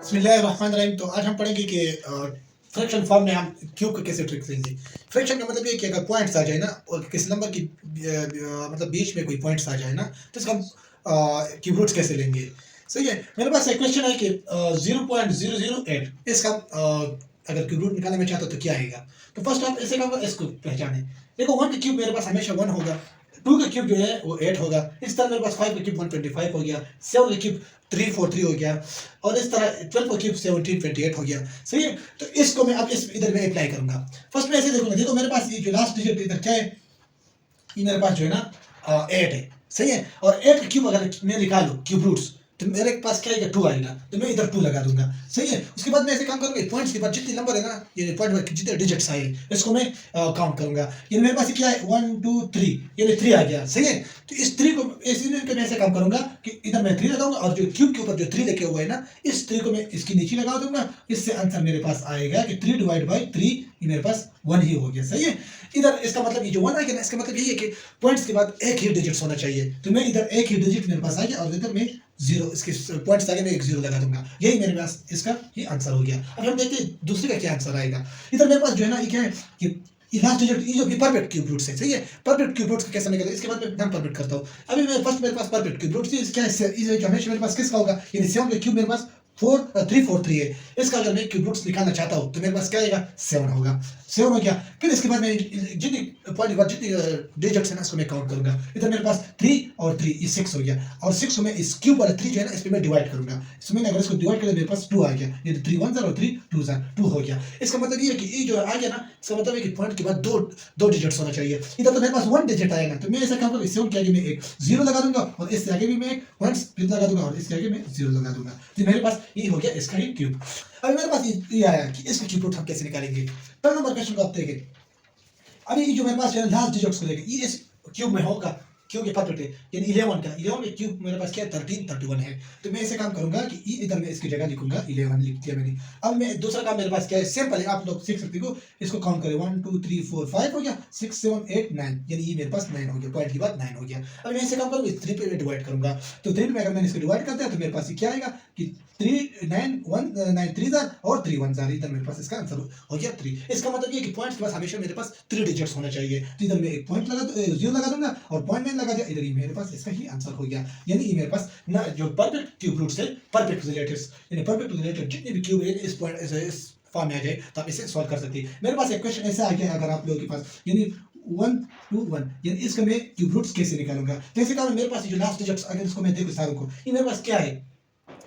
बिस्मिल्लाहिर्रहमानिर्रहीम। तो आज हम पढ़ेंगे कि फ्रैक्शन फॉर्म में हम क्यूब का कैसे ट्रिक करेंगे। फ्रैक्शन का मतलब ये है कि अगर पॉइंट्स आ जाए ना और किसी नंबर की मतलब बीच में कोई पॉइंट्स आ जाए ना तो इसका हम क्यूब रूट्स कैसे लेंगे। सही है, मेरे पास एक क्वेश्चन है कि 0.008 इसका अगर क्यूब रूट निकालना मैं चाहता हूँ तो क्या आएगा। तो फर्स्ट आप ऐसे काम इसको पहचाने। देखो 1 का क्यूब मेरे पास हमेशा 1 होगा, 2 का क्यूब जो है वो 8 होगा, इस तरह मेरे पास 5 का क्यूब 125 हो गया, 7 का क्यूब 343 हो गया और इस तरह 12 का क्यूब 1728 हो गया। सही है, तो इसको मैं अब इस इधर में अप्लाई करूंगा। फर्स्ट में ऐसे देखूंगा, देखो मेरे पास ये जो लास्ट डिजिट इधर क्या है, ये मेरे पास जो है ना 8 है। सही है, और 8 का क्यूब अगर मैं निकालूं क्यूब रूट्स तो मेरे पास क्या आएगा 2 आएगा, तो मैं इधर 2 लगा दूंगा। सही है, उसके बाद मैं ऐसे काम करूंगा, पॉइंट्स के बाद जितने नंबर है ना, ये पॉइंट जितने डिजिट्स आए इसको मैं काउंट करूंगा। ये मेरे पास क्या है 1 2 3, ये 3 आ गया। सही है, तो इस 3 को मैं ऐसे काम करूंगा कि इधर मैं 3 लगाऊंगा और जो क्यूब के ऊपर जो 3 लिखे हुए है ना, इस 3 को मैं इसके नीचे लगा दूंगा। इससे आंसर मेरे पास आएगा कि 3 डिवाइड बाई 3, ये मेरे पास 1 ही हो गया। सही है, इधर इसका मतलब ये जो 1 आ गया ना, इसका मतलब यही है कि पॉइंट्स के बाद एक ही डिजिट होना चाहिए। तो मैं इधर एक ही डिजिट मेरे पास आ गया और इधर में 0, इसके पॉइंट्स आगे मैं एक 0 लगा दूंगा। यही मेरे पास इसका ये आंसर हो गया। अब हम देखते हैं दूसरे का क्या आंसर आएगा। इधर मेरे पास जो है ना ये क्या है कि ये लास्ट डिजिट, ये जो परफेक्ट क्यूब रूट्स है। सही है, परफेक्ट क्यूब रूट्स कैसे निकालते हैं, इसके बाद मैं नॉन परफेक्ट करता हूँ। अभी मैं फर्स्ट मेरे पास परफेक्ट क्यूब रूट्स क्या है, ये जो हमेशा मेरे पास किसका होगा, यानी 7 का क्यूब मेरे पास 343 है। इसका अगर मैं क्यूब रूट्स निकालना चाहता हूँ तो मेरे पास क्या आएगा 7 होगा। 7 हो गया। फिर इसके बाद मैं जितनी पॉइंट के बाद जितनी डिजिट्स है ना इसको मैं काउंट करूंगा। इधर मेरे पास 3 और 3, ये 6 हो गया और 6 को मैं इस क्यूब वाला 3 जो है ना इस पे मैं डिवाइड करूंगा। इसमें अगर इसको डिवाइड करें मेरे पास 2 आ गया, ये 3 1 और 3 2 2 हो गया। इसका मतलब ये है कि ये जो आ गया ना, इसका मतलब है कि पॉइंट के बाद दो डिजिट्स होना चाहिए। इधर तो मेरे पास 1 डिजिट आएगा, तो मैं ऐसा काम करूंगा, 7 के आगे मैं एक 0 लगा दूंगा और इससे आगे भी मैं एक 1 लगा दूंगा और इसके आगे मैं 0 लगा दूंगा। तो मेरे पास ये हो गया इसका ही क्यूब। अभी मेरे पास ये आया कि इसका क्यूब रूट हम कैसे निकालेंगे। पहला नंबर क्वेश्चन को आप देखें। अभी जो मेरे पास लास्ट डिजिट्स को लेकर ये इस क्यूब में होगा, क्योंकि परफेक्ट है, यानी 11 का 11 का क्यूब मेरे पास क्या है 13 31 है। तो मैं ऐसे काम करूंगा कि इधर मैं इसकी जगह लिखूंगा 11 लिख दिया मैंने। अब मैं दूसरा काम मेरे पास क्या है, सिंपल है, आप लोग सीख सकते हो। इसको काउंट करें 1 2 3 4 5 हो गया, 6 7 8 9, यानी ये मेरे पास 9 हो गया, पॉइंट के बाद 9 हो गया। अब मैं ऐसे काम करूंगा, 3 पे मैं डिवाइड करूंगा। तो 3 में अगर मैंने इसको डिवाइड करता है तो मेरे पास क्या आएगा कि 3 9 1 9 3 और 3 1 इधर मेरे पास इसका आंसर हो गया 3। इसका मतलब ये कि पॉइंट्स के पास हमेशा मेरे पास 3 डिजिट्स होना चाहिए। तो इधर मैं एक पॉइंट लगा 0 लगा दूंगा और पॉइंट 9 लगा दिया, इधर ही मेरे पास इसका ही आंसर हो गया। यानी ये मेरे पास ना जो परफेक्ट क्यूब रूट्स है, परफेक्ट रिलेटिव्स, यानी परफेक्ट रिलेटिव जितने भी क्यूब है इस पॉइंट इस फॉर्म में आ जाए तो आप इसे सॉल्व कर सकते हैं। मेरे पास एक क्वेश्चन ऐसा आ गया अगर आप लोगों के पास, यानी 1 2 1, यानी इसका मैं क्यूब रूट्स कैसे निकालूंगा। जैसे कारण मेरे पास जो लास्ट डिजिट्स अगर इसको मैं देखूं सारों को, ये मेरे पास क्या है,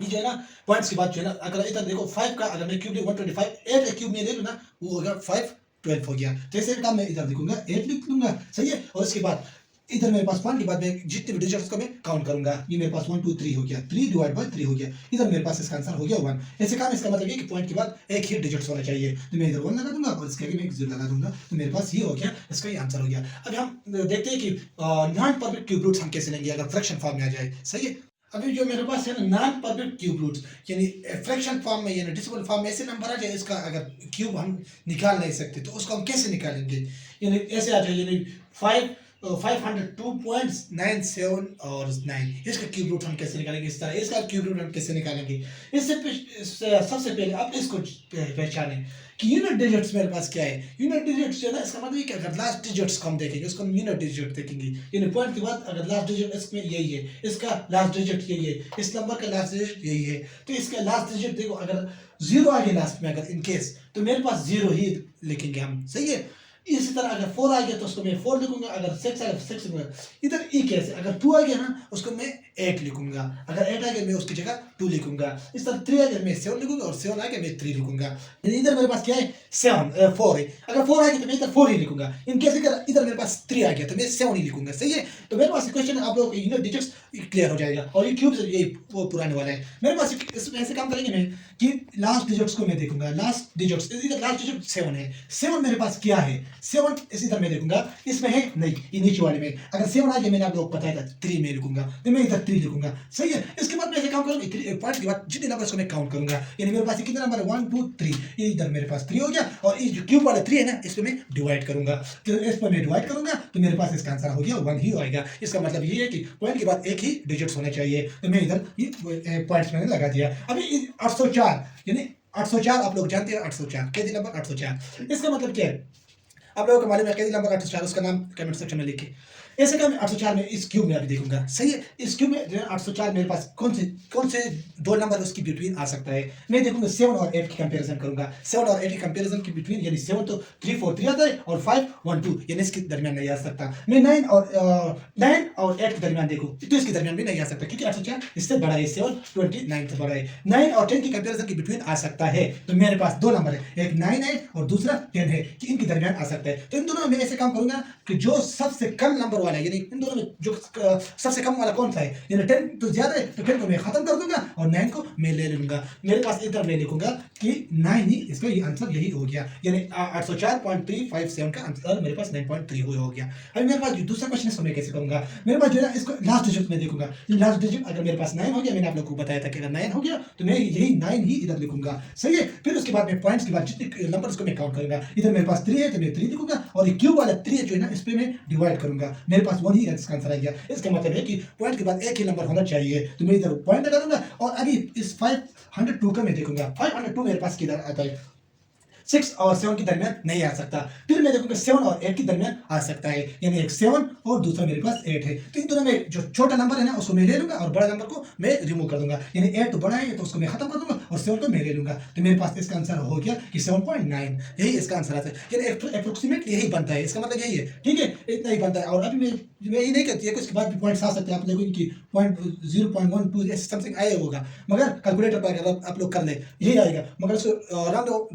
ये जो है ना पॉइंट्स की बात जो है ना, अगर इधर देखो 5 का अगर मैं क्यूब ले 125, 8 का क्यूब में ले लूं ना वो हो गया 5 12 हो गया। तो ऐसे काम मैं इधर लिखूंगा 8 लिख लूंगा। सही है, और इसके बाद इधर मेरे पास पॉइंट के बाद मैं जितने भी डिजिट्स को मैं काउंट करूंगा, ये मेरे पास 1 2 3 हो गया, 3 डिवाइड बाय 3 हो गया, इधर मेरे पास इसका आंसर हो गया 1। ऐसे काम इसका मतलब ये कि पॉइंट के बाद एक ही डिजिट्स होना चाहिए। तो मैं इधर 1 लगा दूंगा और इसके आगे मैं एक 0 लगा दूंगा, तो मेरे पास ये हो गया, इसका ही आंसर हो गया। अब हम देखते हैं कि नॉन परफेक्ट क्यूब रूट्स हम कैसे लेंगे अगर फ्रैक्शन फॉर्म में आ जाए। सही है, अभी जो मेरे पास है ना नॉन परफेक्ट क्यूब रूट्स, यानी फ्रैक्शन फॉर्म में यानी डिसिमल फॉर्म में ऐसे नंबर आ जाए इसका अगर क्यूब हम निकाल नहीं सकते तो उसको हम कैसे निकालेंगे। यानी ऐसे आ जाए, यानी 502.97 और 9, इसका क्यूब रूट हम कैसे निकालेंगे, इस तरह इसका क्यूब रूट हम कैसे निकालेंगे। सबसे पहले आप इसको पहचानें कि यूनिट डिजिट्स मेरे पास क्या है। यूनिट डिजिट्स जो है ना, इसका मतलब क्या, अगर लास्ट डिजिट्स को हम देखेंगे उसको हम यूनिट डिजिट देखेंगे, यानी पॉइंट के बाद अगर लास्ट डिजिट इसमें यही है, इसका लास्ट डिजिट यही है, इस नंबर का लास्ट डिजिट यही है, तो इसका लास्ट डिजिट देखो अगर 0 आ गया लास्ट में अगर इन केस, तो मेरे पास 0 ही लिखेंगे हम। सही है, इसी तरह अगर 4 आ गया तो उसको मैं 4 लिखूंगा, अगर 6 आ गया 6 लिखूंगा। इधर ई कैसे, अगर 2 आ गया ना उसको मैं 8 लिखूंगा, अगर 8 आ गया मैं उसकी जगह 2 लिखूंगा। इस तरह 3 आ गया मैं 7 लिखूंगा और 7 आ गया मैं 3 लिखूंगा। इधर मेरे पास क्या है 4 है, अगर 4 आ गया तो मैं इधर 4 ही लिखूंगा। इन केस इधर मेरे पास 3 आ गया तो मैं 7 ही लिखूंगा। सही है, तो मेरे पास क्वेश्चन आप लोग यूनिट डिजिट्स क्लियर हो जाएगा और ये क्यूब से ये वो पुराने वाला है। मेरे पास ऐसे काम करेंगे मैं कि लास्ट डिजिट्स को मैं देखूंगा, लास्ट डिजिट्स इधर लास्ट डिजिट 7 है, 7 मेरे पास क्या है 7 इसी तरह मैं देखूंगा, इसमें है नहीं, ये नीचे वाले में अगर 7 आ गया मैंने आप लोग बताया था 3 में लिखूंगा, तो मैं इधर 3 लिखूंगा। सही है, इसके बाद मैं ऐसे काम करूंगा पॉइंट के बाद जितने नंबर को मैं काउंट करूंगा, यानी मेरे पास कितने नंबर है 1 2 3, ये इधर मेरे पास 3 हो गया और ये जो क्यूब वाला 3 है ना इस पे मैं डिवाइड करूंगा, तो इस पर मैं डिवाइड करूंगा तो मेरे पास इसका आंसर हो गया 1 ही आएगा। इसका मतलब ये है कि पॉइंट के बाद एक ही डिजिट्स होने चाहिए, तो मैं इधर ये पॉइंट्स मैंने लगा दिया। अभी 804 यानी 804 आप लोग जानते हैं 804 केजी नंबर 804, इसका मतलब क्या है आप लोगों को मालूम है केजी नंबर 804, उसका नाम कमेंट सेक्शन में लिखिए। ऐसे क्या मैं 804 में इस क्यूब में अभी देखूंगा, सही है। इस क्यूब में 804 मेरे पास कौन से दो नंबर उसकी बिटवीन आ सकता है, मैं देखूंगा 7 और 8 की कंपैरिजन करूंगा। 7 और 8 की कंपैरिजन के बिटवीन, यानी 7 तो 3 4 3 आता है और 5 1 2, यानी इसके दरमियान नहीं आ सकता। मैं 9 और 8 के दरमियान देखूं तो इसके दरमियान भी नहीं आ सकता, क्योंकि 804 इससे बड़ा है, 7 29 से बड़ा है। 9 और 10 की कंपैरिजन के बिटवीन आ सकता है, तो मेरे पास दो नंबर है, एक 9 है और दूसरा 10 है, कि इनके दरमियान आ सकता है। तो इन दोनों में ऐसे काम करूंगा कि जो सबसे कम नंबर वाला है, यानी इन दोनों में जो सबसे कम वाला कौन सा है, यानी 10 तो ज्यादा है तो 10 को मैं खत्म कर दूंगा और 9 को मैं ले लूंगा। मेरे पास इधर मैं लिखूंगा कि 9 ही इसका ये आंसर यही हो गया, यानी 804.357 का आंसर मेरे पास 9.3 हो गया। अभी मेरे पास दूसरा क्वेश्चन है, मैं कैसे करूंगा, मेरे पास जो है ना इसको लास्ट डिजिट में देखूंगा, लास्ट डिजिट अगर मेरे पास 9 हो गया, मैंने आप लोगों को बताया था कि अगर 9 हो गया तो मैं यही 9 ही इधर लिखूंगा, सही है। फिर उसके बाद मैं पॉइंट्स के बाद जितने नंबर्स को मैं काउंट करूंगा, इधर मेरे पास 3 है तो मैं 3 लिखूंगा और ये क्यूब वाला 3 जो है ना इस पे मैं डिवाइड करूंगा, मेरे पास 1 ही इसका आंसर आ गया। इसका मतलब है कि पॉइंट के बाद एक ही नंबर होना चाहिए, तो मैं इधर पॉइंट लगा दूंगा। और अभी इस 502 का मैं देखूंगा, 502 मेरे पास किधर आता है, 6 और 7 के दरमियान नहीं आ सकता। फिर मैं देखूंगा 7 और 8 के दरमियान आ सकता है, यानी एक 7 और दूसरा मेरे पास 8 है, तो इन दोनों में जो छोटा नंबर है ना उसको मैं ले लूंगा और बड़ा नंबर को मैं रिमूव कर दूंगा, यानी 8 तो बड़ा है तो उसको मैं खत्म कर दूंगा और 7 को मैं ले लूंगा, तो मेरे पास इसका आंसर हो गया कि 7.9, यही इसका आंसर आता है, यानी अप्रोक्सीमेट यही बनता है, इसका मतलब यही है, ठीक है, इतना ही बनता है। और अभी मैं ये नहीं कहती है कि उसके बाद भी पॉइंट्स आ सकते हैं, आप देखो इनकी पॉइंट 0.12 ऐसे समथिंग आया होगा, मगर कैलकुलेटर पर अगर आप लोग कर ले यही आएगा, मगर उसको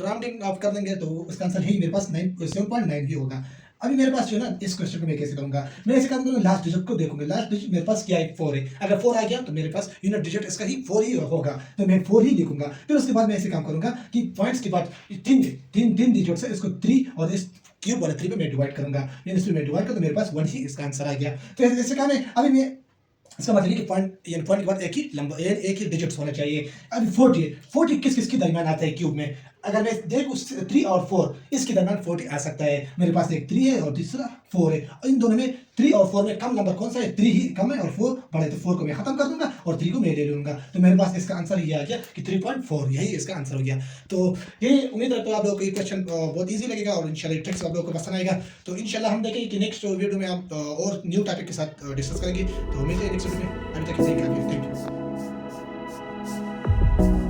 राउंडिंग आप कर देंगे तो उसका आंसर यही मेरे पास 7.9 ही होगा। अभी मेरे पास जो है ना इस क्वेश्चन को मैं कैसे करूंगा, मैं ऐसे काम करूंगा, लास्ट डिजिट को देखूंगा, लास्ट डिजिट मेरे पास क्या है 4 है, अगर 4 आ गया तो मेरे पास यूनिट डिजिट इसका ही 4 ही होगा, तो मैं 4 ही लिखूंगा। फिर उसके बाद मैं ऐसे काम करूंगा कि पॉइंट्स के बाद तीन डिजिट से इसको 3 और इस क्यूब वाले 3 पे मैं डिवाइड करूंगा, यानी इसमें मैं डिवाइड कर तो मेरे पास 1 ही इसका आंसर आ गया। तो ऐसे काम है। अभी मैं इसका मतलब है कि पॉइंट के बाद एक ही डिजिट्स होना चाहिए। अभी 40 किस किस के दरमियान आता है क्यूब में, अगर मैं देखूं 3 और 4 इसके दरमियान 40 आ सकता है, मेरे पास एक 3 है और दूसरा 4 है, और इन दोनों में 3 और 4 में कम नंबर कौन सा है, 3 ही कम है और 4 बड़ा है, तो 4 को मैं खत्म कर दूंगा और 3 को मैं ले लूंगा, तो मेरे पास इसका आंसर ये आ गया कि 3.4, यही इसका आंसर हो गया। तो ये उम्मीद है तो आप लोगों को ये क्वेश्चन बहुत ईजी लगेगा और इंशाल्लाह ट्रिक्स आप लोगों को पसंद आएगा। तो इंशाल्लाह हम देखेंगे कि नेक्स्ट वीडियो में हम और न्यू टॉपिक के साथ डिस्कस करेंगे, तो उम्मीद है नेक्स्ट वीडियो में। अभी तक के लिए थैंक यू।